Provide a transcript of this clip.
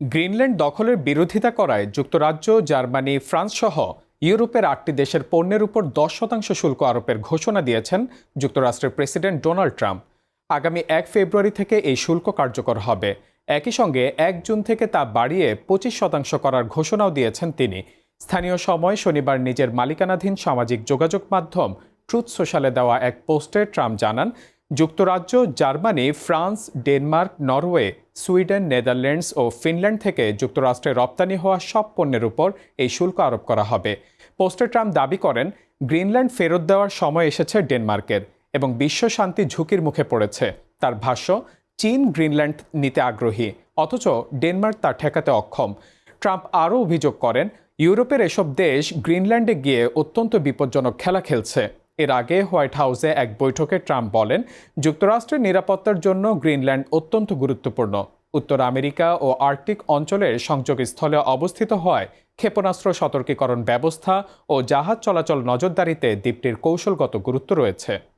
Greenland দখলের বিরোধিতা করায় যুক্তরাজ্য, জার্মানি, ফ্রান্স সহ ইউরোপের ৮টি দেশের পণ্যের উপর ১০% শুল্ক আরোপের ঘোষণা দিয়েছেন যুক্তরাষ্ট্রের প্রেসিডেন্ট ডোনাল্ড ট্রাম্প। আগামী ১ ফেব্রুয়ারি থেকে এই শুল্ক কার্যকর হবে। একই সঙ্গে ১ জুন থেকে তা বাড়িয়ে ২৫% করার ঘোষণাও দিয়েছেন তিনি। স্থানীয় সময় শনিবার নিজের মালিকানাধীন সামাজিক যোগাযোগ মাধ্যম ট্রুথ সোশ্যালে দেওয়া এক পোস্টে ট্রাম্প জানান, যুক্তরাজ্য, Germany, France, Denmark, Norway, Sweden, Netherlands ও ফিনল্যান্ড থেকে যুক্তরাষ্ট্রে রপ্তানি হওয়া সব পণ্যের উপর এই শুল্ক আরোপ করা হবে। পোস্টে ট্রাম্প দাবি করেন, গ্রিনল্যান্ড ফেরত দেওয়ার সময় এসেছে ডেনমার্কের এবং বিশ্ব শান্তি ঝুঁকির মুখে পড়েছে। তার ভাষ্য, চীন গ্রিনল্যান্ড নিতে আগ্রহী, অথচ ডেনমার্ক তা ঠেকাতে অক্ষম। ট্রাম্প আরও অভিযোগ করেন, ইউরোপের এসব দেশ গ্রিনল্যান্ডে গিয়ে অত্যন্ত বিপজ্জনক খেলা খেলছে। এর আগে হোয়াইট হাউসে এক বৈঠকে ট্রাম্প বলেন, যুক্তরাষ্ট্রের নিরাপত্তার জন্য গ্রিনল্যান্ড অত্যন্ত গুরুত্বপূর্ণ। উত্তর আমেরিকা ও আর্কটিক অঞ্চলের সংযোগস্থলে অবস্থিত হওয়ায় ক্ষেপণাস্ত্র সতর্কীকরণ ব্যবস্থা ও জাহাজ চলাচল নজরদারিতে দ্বীপটির কৌশলগত গুরুত্ব রয়েছে।